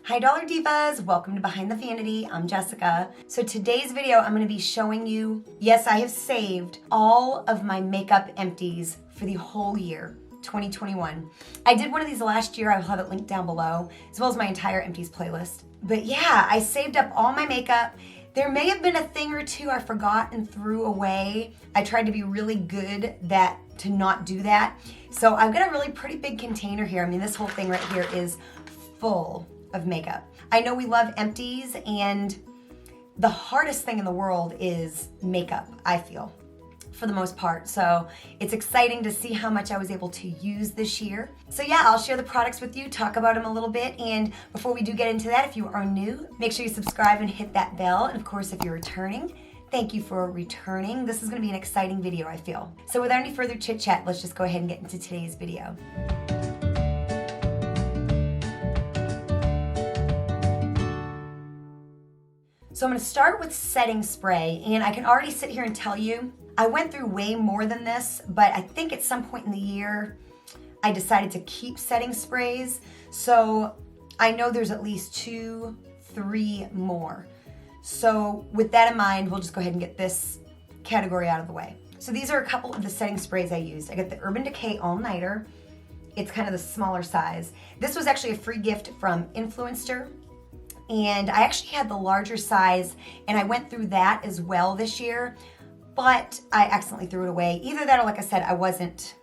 Hi Dollar Divas, welcome to Behind the Vanity. I'm Jessica. So today's video I'm going to be showing you, yes, I have saved all of my makeup empties for the whole year, 2021. I did one of these last year, I'll have it linked down below, as well as my entire empties playlist. But yeah, I saved up all my makeup. There may have been a thing or two I forgot and threw away. I tried to be really good to not do that. So I've got a really pretty big container here. I mean, this whole thing right here is full of makeup. I know we love empties, and the hardest thing in the world is makeup, I feel, for the most part. So it's exciting to see how much I was able to use this year. So yeah, I'll share the products with you, talk about them a little bit, and before we do get into that, if you are new, make sure you subscribe and hit that bell. And of course, if you're returning, thank you for returning. This is gonna be an exciting video, I feel. So without any further chit chat, let's just go ahead and get into today's video. So I'm gonna start with setting spray, and I can already sit here and tell you, I went through way more than this, but I think at some point in the year, I decided to keep setting sprays. So I know there's at least 2, 3 more. So with that in mind, we'll just go ahead and get this category out of the way. So these are a couple of the setting sprays I used. I got the Urban Decay All Nighter. It's kind of the smaller size. This was actually a free gift from Influencer. And I actually had the larger size, and I went through that as well this year, but I accidentally threw it away. Either that or, like I said, I wasn't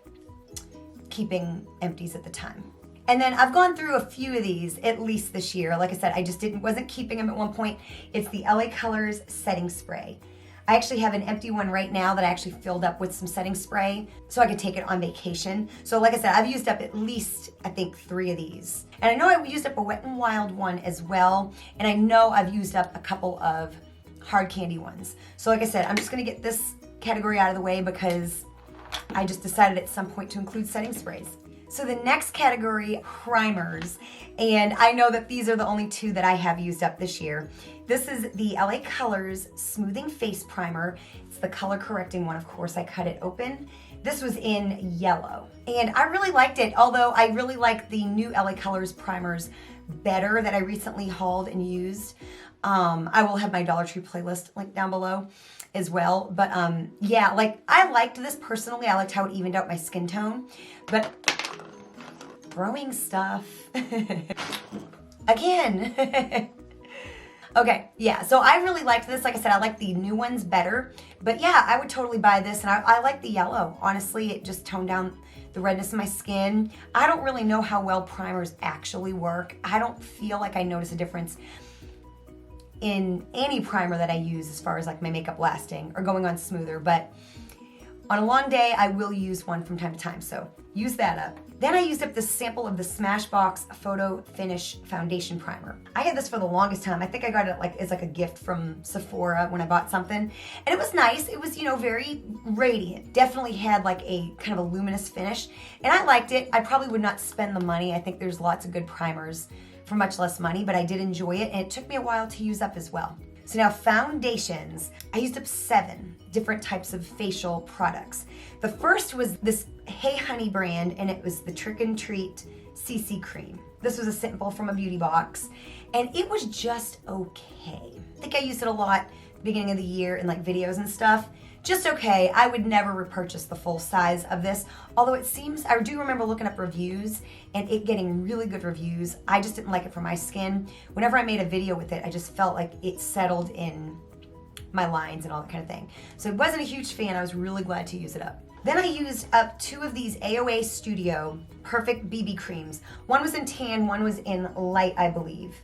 keeping empties at the time. And then I've gone through a few of these, at least this year. Like I said, I just wasn't keeping them at one point. It's the LA Colors Setting Spray. I actually have an empty one right now that I actually filled up with some setting spray so I could take it on vacation. So like I said, I've used up at least, I think, 3 of these. And I know I've used up a Wet n Wild one as well. And I know I've used up a couple of hard candy ones. So like I said, I'm just gonna get this category out of the way because I just decided at some point to include setting sprays. So the next category, primers. And I know that these are the only 2 that I have used up this year. This is the LA Colors Smoothing Face Primer. It's the color correcting one, of course. I cut it open. This was in yellow. And I really liked it, although I really like the new LA Colors primers better that I recently hauled and used. I will have my Dollar Tree playlist linked down below as well. But yeah, like I liked this personally. I liked how it evened out my skin tone. But throwing stuff again. Okay, yeah, so I really liked this. Like I said, I like the new ones better, but yeah, I would totally buy this, and I like the yellow. Honestly, it just toned down the redness of my skin. I don't really know how well primers actually work. I don't feel like I notice a difference in any primer that I use as far as like my makeup lasting or going on smoother, but on a long day, I will use one from time to time, so use that up. Then I used up this sample of the Smashbox Photo Finish Foundation Primer. I had this for the longest time. I think I got it as like a gift from Sephora when I bought something. And it was nice. It was, very radiant. Definitely had like a kind of a luminous finish. And I liked it. I probably would not spend the money. I think there's lots of good primers for much less money, but I did enjoy it. And it took me a while to use up as well. So now foundations. I used up 7 different types of facial products. The first was this Hey Honey brand, and it was the Trick and Treat CC Cream. This was a sample from a beauty box, and it was just okay. I think I used it a lot beginning of the year in like videos and stuff. Just okay. I would never repurchase the full size of this, although it seems, I do remember looking up reviews and it getting really good reviews. I just didn't like it for my skin. Whenever I made a video with it, I just felt like it settled in my lines and all that kind of thing. So I wasn't a huge fan. I was really glad to use it up. Then I used up 2 of these AOA Studio Perfect BB Creams. One was in tan, one was in light, I believe.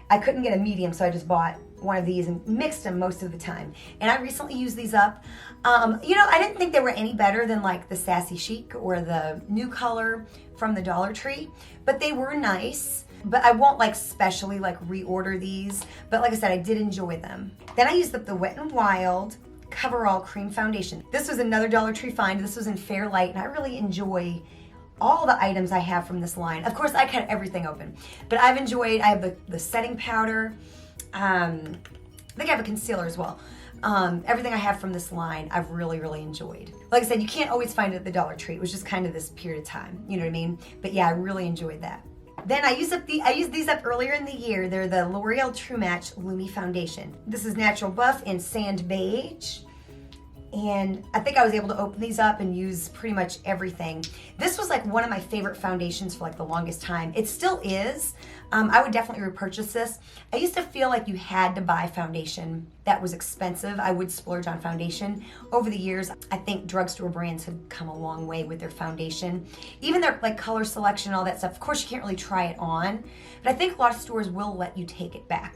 I couldn't get a medium, so I just bought one of these and mixed them most of the time. And I recently used these up. I didn't think they were any better than like the Sassy Chic or the New Color from the Dollar Tree, but they were nice. But I won't like specially like reorder these. But like I said, I did enjoy them. Then I used up the Wet n Wild Coverall Cream Foundation. This was another Dollar Tree find. This was in Fair Light, and I really enjoy all the items I have from this line. Of course, I cut everything open, but I have the setting powder. I think I have a concealer as well. Everything I have from this line, I've really, really enjoyed. Like I said, you can't always find it at the Dollar Tree. It was just kind of this period of time, you know what I mean? But yeah, I really enjoyed that. Then I used these up earlier in the year. They're the L'Oreal True Match Lumi Foundation. This is Natural Buff in Sand Beige. And I think I was able to open these up and use pretty much everything. This was like one of my favorite foundations for like the longest time. It still is. I would definitely repurchase this. I used to feel like you had to buy foundation that was expensive. I would splurge on foundation. Over the years, I think drugstore brands have come a long way with their foundation. Even their like color selection, all that stuff. Of course, you can't really try it on, but I think a lot of stores will let you take it back.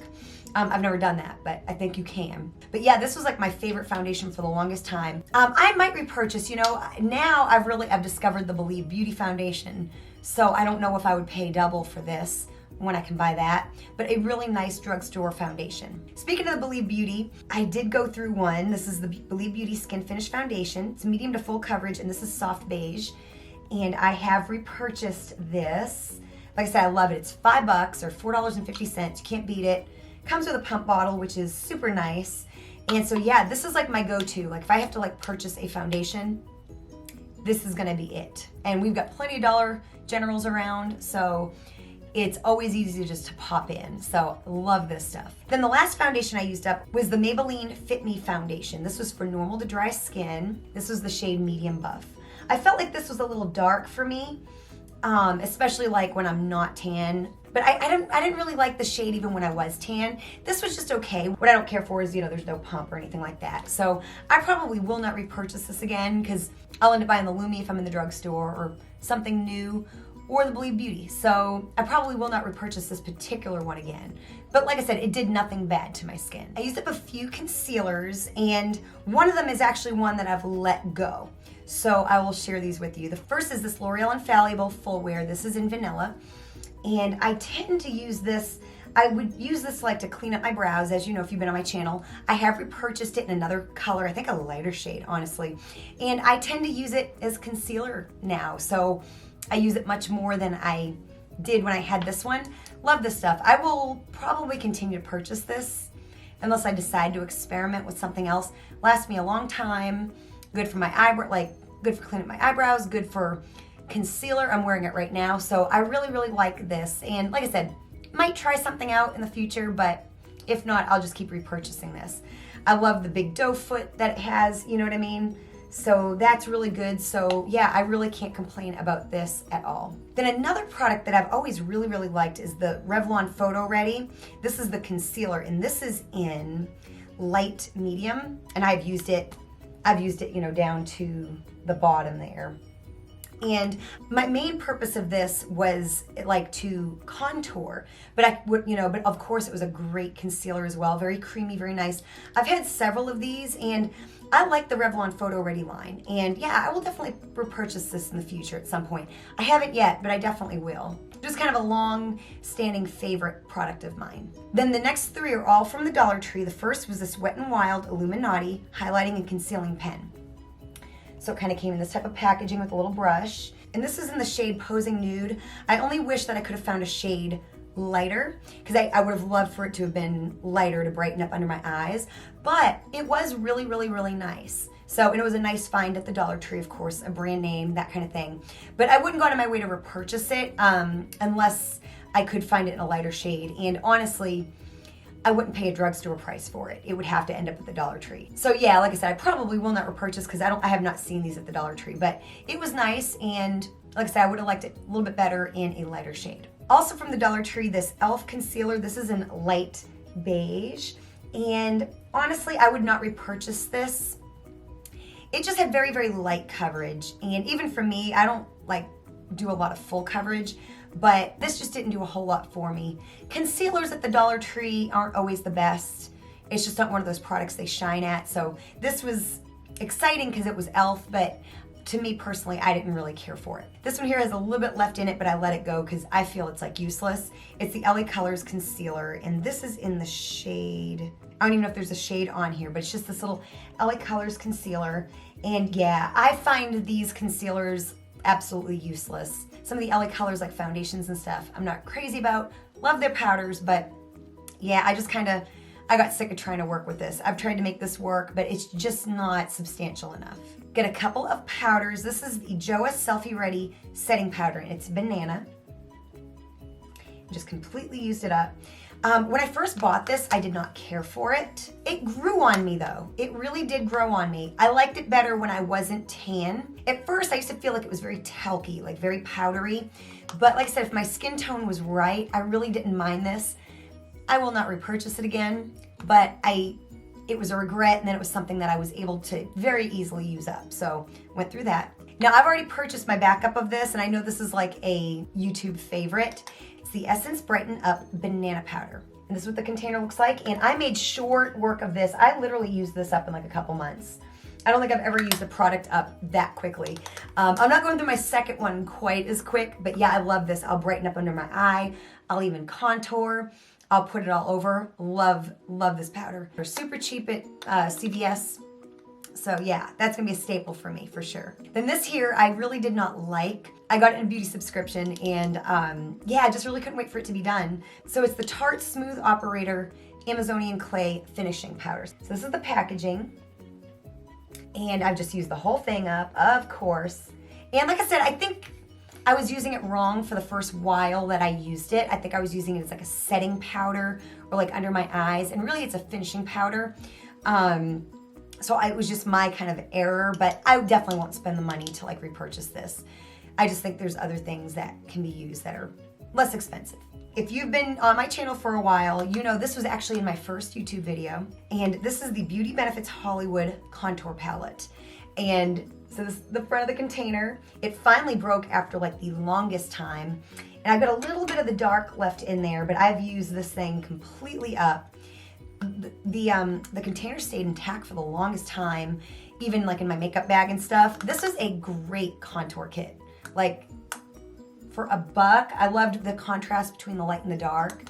I've never done that, but I think you can. But yeah, this was like my favorite foundation for the longest time. I might repurchase, you know, now I've discovered the Believe Beauty foundation. So I don't know if I would pay double for this when I can buy that, but a really nice drugstore foundation. Speaking of the Believe Beauty, I did go through one. This is the Believe Beauty Skin Finish Foundation. It's medium to full coverage, and this is soft beige. And I have repurchased this. Like I said, I love it. It's $5 or $4.50. You can't beat it. Comes with a pump bottle, which is super nice. And so yeah, this is like my go-to. Like if I have to like purchase a foundation, this is gonna be it. And we've got plenty of Dollar Generals around, so it's always easy just to pop in. So love this stuff. Then the last foundation I used up was the Maybelline Fit Me foundation. This was for normal to dry skin. This was the shade Medium Buff. I felt like this was a little dark for me, especially like when I'm not tan. But I didn't really like the shade even when I was tan. This was just okay. What I don't care for is, you know, there's no pump or anything like that. So I probably will not repurchase this again because I'll end up buying the Lumi if I'm in the drugstore or something new, or the Believe Beauty. So I probably will not repurchase this particular one again. But like I said, it did nothing bad to my skin. I used up a few concealers, and one of them is actually one that I've let go. So I will share these with you. The first is this L'Oreal Infallible Full Wear. This is in vanilla. And I tend to use this, I would use this like to clean up my brows. As you know, if you've been on my channel, I have repurchased it in another color, I think a lighter shade, honestly. And I tend to use it as concealer now. So I use it much more than I did when I had this one. Love this stuff. I will probably continue to purchase this unless I decide to experiment with something else. Lasts me a long time. Good for my eyebrow, like good for cleaning up my eyebrows, good for concealer. I'm wearing it right now, so I really, really like this. And like I said, might try something out in the future, but if not, I'll just keep repurchasing this. I love the big doe foot that it has, you know what I mean? So that's really good. So yeah, I really can't complain about this at all. Then another product that I've always really, really liked is the Revlon Photo Ready. This is the concealer, and this is in light medium, and I've used it, you know, down to the bottom there. And my main purpose of this was like to contour, but but of course it was a great concealer as well. Very creamy, very nice. I've had several of these, and I like the Revlon Photo Ready line. And yeah, I will definitely repurchase this in the future at some point. I haven't yet, but I definitely will. Just kind of a long-standing favorite product of mine. Then the next three are all from the Dollar Tree. The first was this Wet n Wild Illuminati Highlighting and Concealing Pen. So it kind of came in this type of packaging with a little brush. And this is in the shade Posing Nude. I only wish that I could have found a shade lighter, because I would have loved for it to have been lighter to brighten up under my eyes. But it was really, really, really nice. So, and it was a nice find at the Dollar Tree, of course, a brand name, that kind of thing. But I wouldn't go out of my way to repurchase it unless I could find it in a lighter shade. And honestly, I wouldn't pay a drugstore price for it. It would have to end up at the Dollar Tree. So yeah, like I said, I probably will not repurchase because I have not seen these at the Dollar Tree, but it was nice, and like I said, I would have liked it a little bit better in a lighter shade. Also from the Dollar Tree, this e.l.f. concealer. This is in light beige, and honestly, I would not repurchase this. It just had very, very light coverage, and even for me, I don't like do a lot of full coverage, but this just didn't do a whole lot for me. Concealers at the Dollar Tree aren't always the best. It's just not one of those products they shine at. So this was exciting because it was e.l.f., but to me personally, I didn't really care for it. This one here has a little bit left in it, but I let it go because I feel it's like useless. It's the LA Colors concealer, and this is in the shade, I don't even know if there's a shade on here, but it's just this little LA Colors concealer. And yeah, I find these concealers absolutely useless. Some of the LA Colors, like foundations and stuff, I'm not crazy about. Love their powders, but yeah, I got sick of trying to work with this. I've tried to make this work, but it's just not substantial enough. Get a couple of powders. This is the Joa Selfie Ready Setting Powder, and it's banana. Just completely used it up. When I first bought this, I did not care for it. It grew on me though. It really did grow on me. I liked it better when I wasn't tan. At first, I used to feel like it was very talky, like very powdery. But like I said, if my skin tone was right, I really didn't mind this. I will not repurchase it again, but it was a regret, and then it was something that I was able to very easily use up. So went through that. Now I've already purchased my backup of this, and I know this is like a YouTube favorite. It's the Essence Brighten Up Banana Powder. And this is what the container looks like. And I made short work of this. I literally used this up in like a couple months. I don't think I've ever used a product up that quickly. I'm not going through my second one quite as quick, but yeah, I love this. I'll brighten up under my eye. I'll even contour. I'll put it all over. Love this powder. They're super cheap at CVS. So yeah, that's gonna be a staple for me for sure. Then this here, I really did not like. I got it in a beauty subscription, and yeah, I just really couldn't wait for it to be done. So it's the Tarte Smooth Operator Amazonian Clay Finishing Powder. So this is the packaging. And I've just used the whole thing up, of course. And like I said, I think I was using it wrong for the first while that I used it. I think I was using it as like a setting powder or like under my eyes, and really it's a finishing powder. So it was just my kind of error, but I definitely won't spend the money to like repurchase this. I just think there's other things that can be used that are less expensive. If you've been on my channel for a while, you know this was actually in my first YouTube video. And this is the Beauty Benefits Hollywood Contour Palette. And so this is the front of the container. It finally broke after like the longest time. And I've got a little bit of the dark left in there, but I've used this thing completely up. The container stayed intact for the longest time, even like in my makeup bag and stuff. This is a great contour kit. Like, for $1, I loved the contrast between the light and the dark.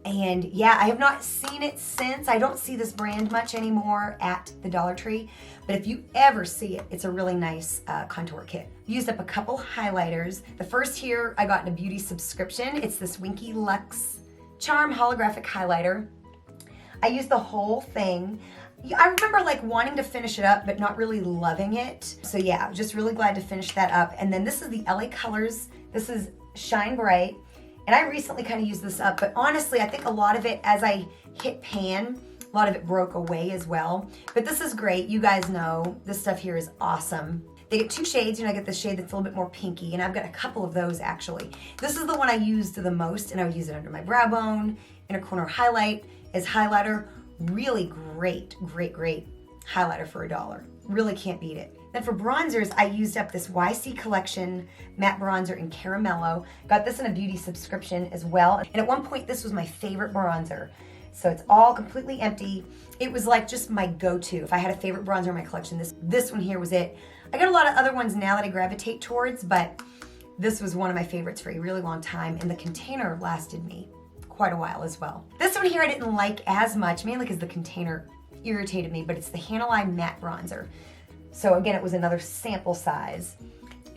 And yeah, I have not seen it since. I don't see this brand much anymore at the Dollar Tree, but if you ever see it, it's a really nice contour kit. Used up a couple highlighters. The first here I got in a beauty subscription. It's this Winky Lux Charm Holographic Highlighter. I used the whole thing. I remember like wanting to finish it up, but not really loving it. So yeah, just really glad to finish that up. And then this is the LA Colors. This is Shine Bright. And I recently kind of used this up, but honestly, I think a lot of it, as I hit pan, a lot of it broke away as well. But this is great. You guys know this stuff here is awesome. They get two shades. You know, I get the shade that's a little bit more pinky, and I've got a couple of those actually. This is the one I used the most, and I would use it under my brow bone, inner corner highlight, as highlighter. Really great highlighter for $1. Really can't beat it. Then for bronzers, I used up this YC Collection matte bronzer in Caramello. Got this in a beauty subscription as well. And at one point, this was my favorite bronzer. So it's all completely empty. It was like just my go-to. If I had a favorite bronzer in my collection, this one here was it. I got a lot of other ones now that I gravitate towards, but this was one of my favorites for a really long time, and the container lasted me quite a while as well. This one here I didn't like as much, mainly because the container irritated me, but it's the Hanalei Matte Bronzer. So again, it was another sample size.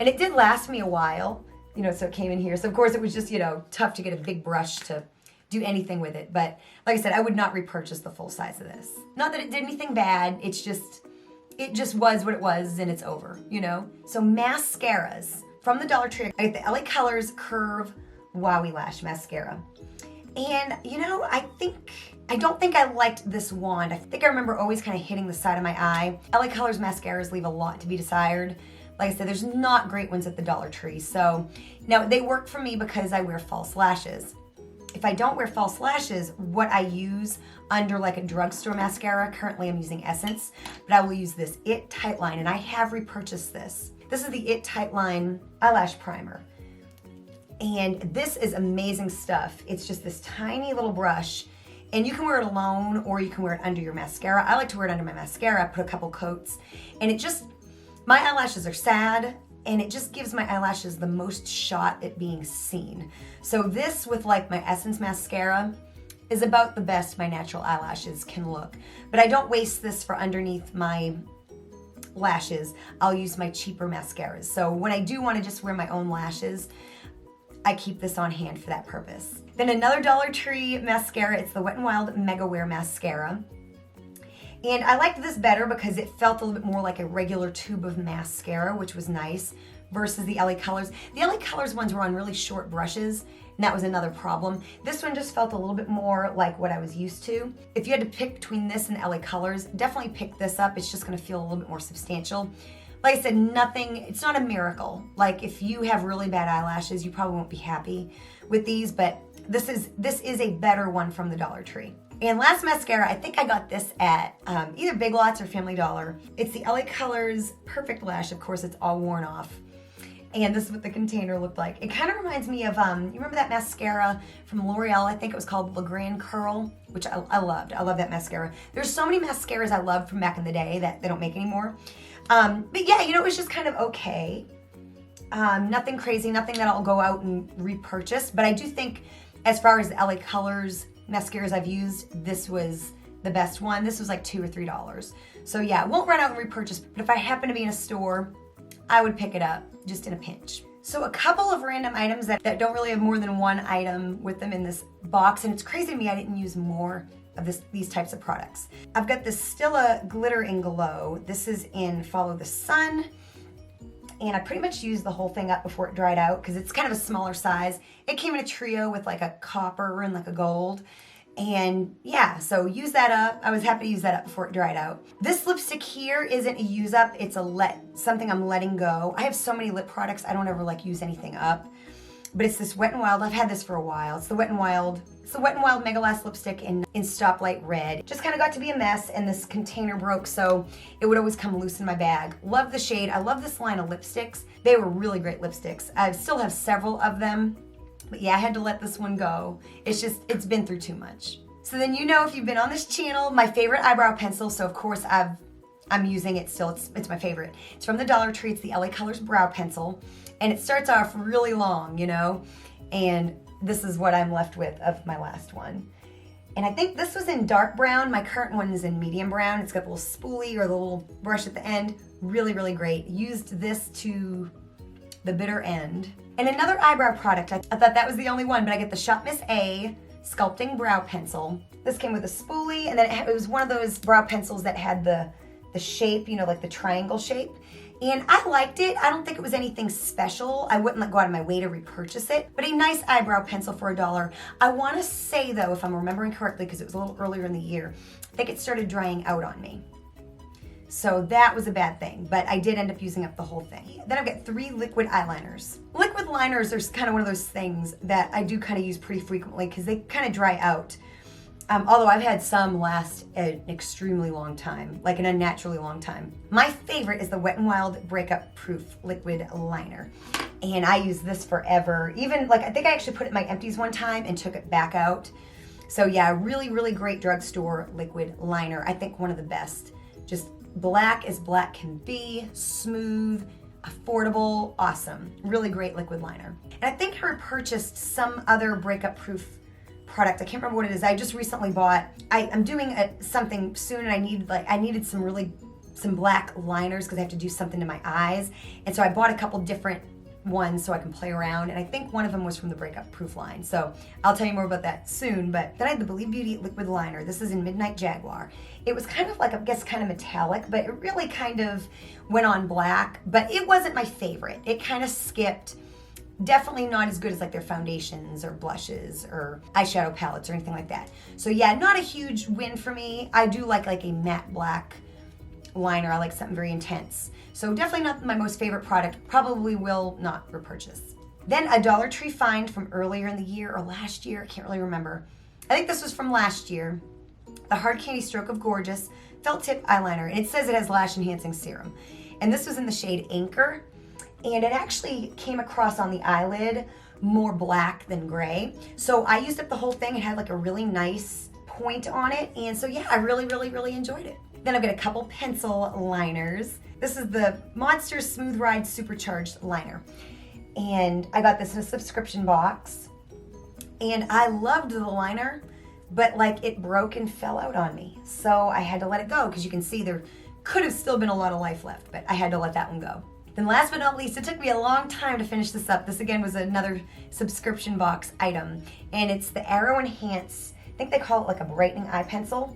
And it did last me a while, you know, so it came in here. So of course it was just, you know, tough to get a big brush to do anything with it. But like I said, I would not repurchase the full size of this. Not that it did anything bad, it just was what it was, and it's over, you know? So mascaras from the Dollar Tree. I get the LA Colors Curve Wowie Lash Mascara. And you know, I don't think I liked this wand. I think I remember always kind of hitting the side of my eye. LA Colors mascaras leave a lot to be desired. Like I said, there's not great ones at the Dollar Tree. So now they work for me because I wear false lashes. If I don't wear false lashes, what I use under like a drugstore mascara, currently I'm using Essence, but I will use this It Tightline, and I have repurchased this. This is the It Tightline Eyelash Primer. And this is amazing stuff. It's just this tiny little brush, and you can wear it alone or you can wear it under your mascara. I like to wear it under my mascara, put a couple coats, and it just, my eyelashes are sad, and it just gives my eyelashes the most shot at being seen. So this with like my Essence mascara is about the best my natural eyelashes can look. But I don't waste this for underneath my lashes. I'll use my cheaper mascaras. So when I do want to just wear my own lashes, I keep this on hand for that purpose. Then another Dollar Tree mascara, it's the Wet n Wild Mega Wear Mascara. And I liked this better because it felt a little bit more like a regular tube of mascara, which was nice, versus the LA Colors. The LA Colors ones were on really short brushes, and that was another problem. This one just felt a little bit more like what I was used to. If you had to pick between this and the LA Colors, definitely pick this up. It's just gonna feel a little bit more substantial. Like I said, it's not a miracle. Like if you have really bad eyelashes, you probably won't be happy with these, but this is a better one from the Dollar Tree. And last mascara, I think I got this at either Big Lots or Family Dollar. It's the LA Colors Perfect Lash. Of course, it's all worn off. And this is what the container looked like. It kind of reminds me of, you remember that mascara from L'Oreal? I think it was called Le Grand Curl, which I loved. I love that mascara. There's so many mascaras I loved from back in the day that they don't make anymore. But yeah, you know, it was just kind of okay. Nothing crazy, nothing that I'll go out and repurchase. But I do think as far as the LA Colors mascaras I've used, this was the best one. This was like $2 or $3. So yeah, I won't run out and repurchase, but if I happen to be in a store, I would pick it up just in a pinch. So a couple of random items that don't really have more than one item with them in this box, and it's crazy to me I didn't use more of these types of products. I've got this Stila Glitter and Glow. This is in Follow the Sun. And I pretty much used the whole thing up before it dried out because it's kind of a smaller size. It came in a trio with like a copper and like a gold. And yeah, so use that up. I was happy to use that up before it dried out. This lipstick here isn't a use up, it's something I'm letting go. I have so many lip products, I don't ever like use anything up. But it's this Wet n Wild, I've had this for a while. It's the Wet n Wild Mega Last lipstick in Stoplight Red. Just kind of got to be a mess and this container broke, so it would always come loose in my bag. Love the shade, I love this line of lipsticks. They were really great lipsticks. I still have several of them, but yeah, I had to let this one go. It's been through too much. So then you know if you've been on this channel, my favorite eyebrow pencil, so of course I'm using it still, it's my favorite. It's from the Dollar Tree, it's the LA Colors Brow Pencil. And it starts off really long, you know, and this is what I'm left with of my last one. And I think this was in dark brown. My current one is in medium brown. It's got the little spoolie or the little brush at the end. Really, really great. Used this to the bitter end. And another eyebrow product, I thought that was the only one, but I get the Shop Miss A Sculpting Brow Pencil. This came with a spoolie, and then it was one of those brow pencils that had the shape, you know, like the triangle shape. And I liked it. I don't think it was anything special. I wouldn't go out of my way to repurchase it, but a nice eyebrow pencil for $1. I want to say though, if I'm remembering correctly, because it was a little earlier in the year, I think it started drying out on me. So that was a bad thing, but I did end up using up the whole thing. Then I've got 3 liquid eyeliners. Liquid liners are kind of one of those things that I do kind of use pretty frequently because they kind of dry out. Although I've had some last an extremely long time, like an unnaturally long time. My favorite is the Wet n Wild Breakup Proof Liquid Liner. And I use this forever. Even, like, I think I actually put it in my Empties one time and took it back out. So yeah, really, really great drugstore liquid liner. I think one of the best. Just black as black can be, smooth, affordable, awesome. Really great liquid liner. And I think I repurchased some other breakup proof product. I can't remember what it is. I just recently bought, I'm doing something soon and I needed some black liners because I have to do something to my eyes. And so I bought a couple different ones so I can play around. And I think one of them was from the Breakup Proof line. So I'll tell you more about that soon. But then I had the Believe Beauty liquid liner. This is in Midnight Jaguar. It was kind of like, I guess, kind of metallic, but it really kind of went on black. But it wasn't my favorite. It kind of skipped. Definitely not as good as like their foundations or blushes or eyeshadow palettes or anything like that. So yeah, not a huge win for me. I do like a matte black liner. I like something very intense. So definitely not my most favorite product. Probably will not repurchase. Then a Dollar Tree find from earlier in the year or last year. I can't really remember. I think this was from last year. The Hard Candy Stroke of Gorgeous Felt Tip Eyeliner. And it says it has lash enhancing serum. And this was in the shade Anchor. And it actually came across on the eyelid more black than gray. So I used up the whole thing. It had like a really nice point on it. And so yeah, I really, really, really enjoyed it. Then I've got a couple pencil liners. This is the Monster Smooth Ride Supercharged Liner. And I got this in a subscription box. And I loved the liner, but like it broke and fell out on me. So I had to let it go because you can see there could have still been a lot of life left, but I had to let that one go. Then last but not least, it took me a long time to finish this up. This again was another subscription box item. And it's the Arrow Enhance, I think they call it like a brightening eye pencil.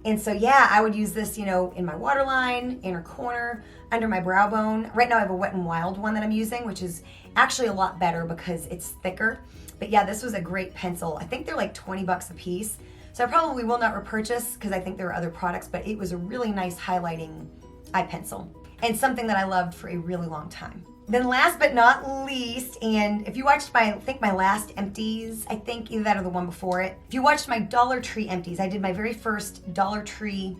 And so yeah, I would use this, you know, in my waterline, inner corner, under my brow bone. Right now I have a Wet n Wild one that I'm using, which is actually a lot better because it's thicker. But yeah, this was a great pencil. I think they're like 20 bucks a piece. So I probably will not repurchase because I think there are other products, but it was a really nice highlighting eye pencil and something that I loved for a really long time. Then last but not least, and if you watched my, I think my last Empties, I think either that or the one before it. If you watched my Dollar Tree Empties, I did my very first Dollar Tree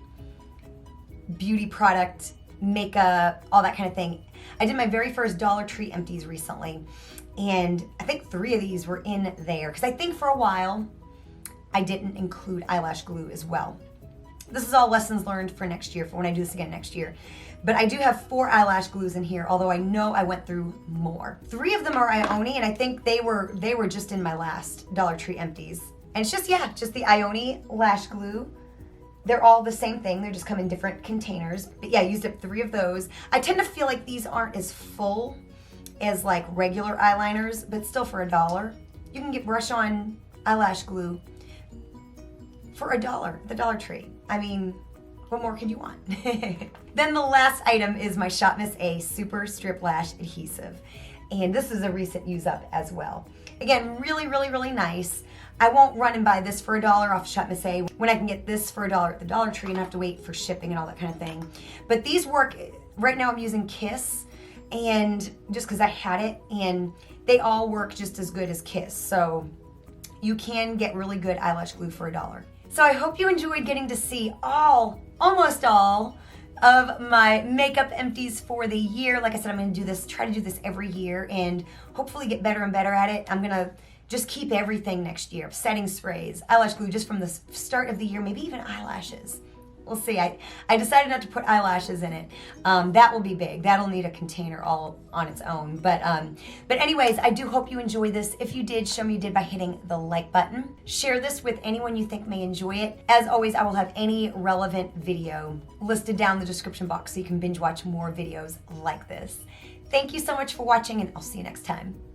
beauty product, makeup, all that kind of thing. I did my very first Dollar Tree Empties recently, and I think 3 of these were in there because I think for a while I didn't include eyelash glue as well. This is all lessons learned for next year, for when I do this again next year. But I do have 4 eyelash glues in here, although I know I went through more. 3 of them are Ione, and I think they were just in my last Dollar Tree Empties. And it's just, yeah, just the Ione lash glue. They're all the same thing, they just come in different containers. But yeah, I used up 3 of those. I tend to feel like these aren't as full as like regular eyeliners, but still for $1. You can get brush on eyelash glue for $1 at the Dollar Tree. I mean, what more could you want? Then the last item is my Shop Miss A Super Strip Lash Adhesive. And this is a recent use up as well. Again, really, really, really nice. I won't run and buy this for $1 off Shop Miss A when I can get this for $1 at the Dollar Tree and have to wait for shipping and all that kind of thing. But these work, right now I'm using Kiss, and just because I had it, and they all work just as good as Kiss. So you can get really good eyelash glue for $1. So I hope you enjoyed getting to see almost all of my makeup empties for the year. Like I said, I'm gonna try to do this every year and hopefully get better and better at it. I'm gonna just keep everything next year. Setting sprays, eyelash glue, just from the start of the year, maybe even eyelashes. We'll see. I decided not to put eyelashes in it. That will be big. That'll need a container all on its own. But anyways, I do hope you enjoy this. If you did, show me you did by hitting the like button. Share this with anyone you think may enjoy it. As always, I will have any relevant video listed down in the description box so you can binge watch more videos like this. Thank you so much for watching, and I'll see you next time.